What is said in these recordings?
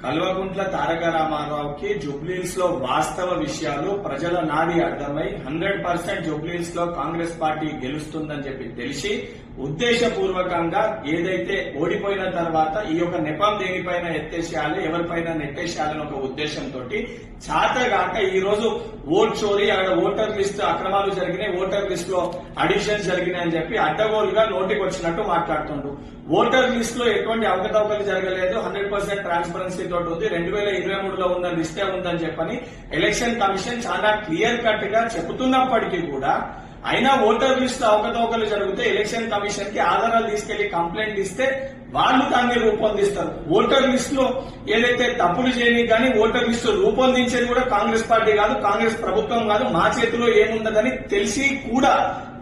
కల్వకుంట్ల తారక రామారావుకి జూబ్లీహిల్స్ లో వాస్తవ విషయాలు ప్రజల నాడి అర్థమై 100% జూబ్లీహిల్స్ లో కాంగ్రెస్ పార్టీ గెలుస్తుందని చెప్పి తెలిసి ఉద్దేశపూర్వకంగా ఏదైతే ఓడిపోయిన తర్వాత ఈ యొక్క నెపం దేనిపైన ఎత్తేసేయాలి, ఎవరిపైన నెట్టేసేయాలని ఒక ఉద్దేశంతో చాతగాక ఈ రోజు ఓట్ చోరీ, అక్కడ ఓటర్ లిస్ట్ అక్రమాలు జరిగినాయి, ఓటర్ లిస్ట్ లో అడిషన్స్ జరిగినాయని చెప్పి అడ్డగోలుగా నోటికి వచ్చినట్టు మాట్లాడుతుండ్రు. ఓటర్ లిస్ట్ లో ఎటువంటి అవకతవకలు జరగలేదు, 100% ట్రాన్స్పరెన్సీ తోటి ఉంది, 2023లో ఉన్న లిస్టే ఉందని చెప్పని ఎలక్షన్ కమిషన్ చాలా క్లియర్ కట్ గా చెబుతున్నప్పటికీ కూడా అయినా ఓటర్ లిస్ట్ అవకతవకలు జరిగితే ఎలక్షన్ కమిషన్ కి ఆధారాలు తీసుకెళ్లి కంప్లైంట్ ఇస్తే వాళ్ళు దాన్ని రూపొందిస్తారు. ఓటర్ లిస్ట్ లో ఏదైతే తప్పులు చేయని కానీ ఓటర్ లిస్టు రూపొందించేది కూడా కాంగ్రెస్ పార్టీ కాదు, కాంగ్రెస్ ప్రభుత్వం కాదు, మా చేతిలో ఏముండదని తెలిసి కూడా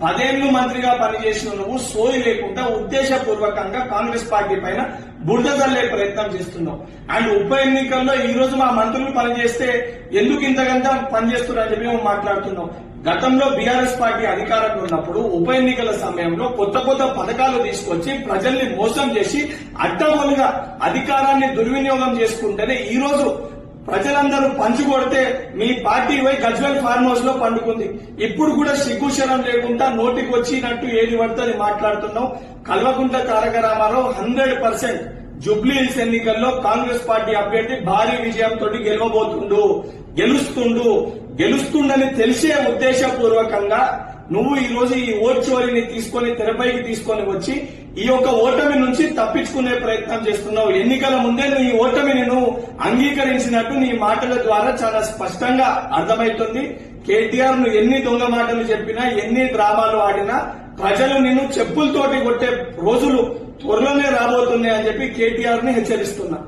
10 ఏళ్లు మంత్రిగా పనిచేసిన నువ్వు సోయి లేకుండా ఉద్దేశపూర్వకంగా కాంగ్రెస్ పార్టీ పైన బురద చల్లే ప్రయత్నం చేస్తున్నావు. అండ్ ఉప ఎన్నికల్లో ఈ రోజు మా మంత్రులు పనిచేస్తే ఎందుకు ఇంతకంత పనిచేస్తున్నారని చెప్పి మేము మాట్లాడుతున్నాం. గతంలో బీఆర్ఎస్ పార్టీ అధికారంలో ఉన్నప్పుడు ఉప ఎన్నికల సమయంలో కొత్త కొత్త పథకాలు తీసుకొచ్చి ప్రజల్ని మోసం చేసి అడ్డగోలుగా అధికారాన్ని దుర్వినియోగం చేసుకుంటేనే ఈ రోజు ప్రజలందరూ పంచుకొడితే మీ పార్టీ పోయి గజ్వేల్ ఫార్మ్ హౌస్ లో పండుకుంది. ఇప్పుడు కూడా సిగ్గుశరం లేకుండా నోటికి వచ్చినట్టు ఏది పడుతుంది మాట్లాడుతున్నాం. కల్వకుంట్ల తారక రామారావు 100% జూబ్లీహిల్స్ ఎన్నికల్లో కాంగ్రెస్ పార్టీ అభ్యర్థి భారీ విజయంతో గెలుస్తుండని తెలిసే ఉద్దేశపూర్వకంగా నువ్వు ఈ రోజు ఈ ఓట్ చోరీని తీసుకొని తెరపైకి తీసుకొని వచ్చి ఈ యొక్క ఓటమి నుంచి తప్పించుకునే ప్రయత్నం చేస్తున్నావు. ఎన్నికల ముందే నీ ఓటమిని నువ్వు అంగీకరించినట్టు నీ మాటల ద్వారా చాలా స్పష్టంగా అర్థమవుతుంది. కేటీఆర్ ను ఎన్ని దొంగ మాటలు చెప్పినా, ఎన్ని డ్రామాలు ఆడినా ప్రజలు నిన్ను చెప్పులతోటి కొట్టే రోజులు త్వరలోనే రాబోతున్నాయని చెప్పి కేటీఆర్ ని హెచ్చరిస్తున్నా.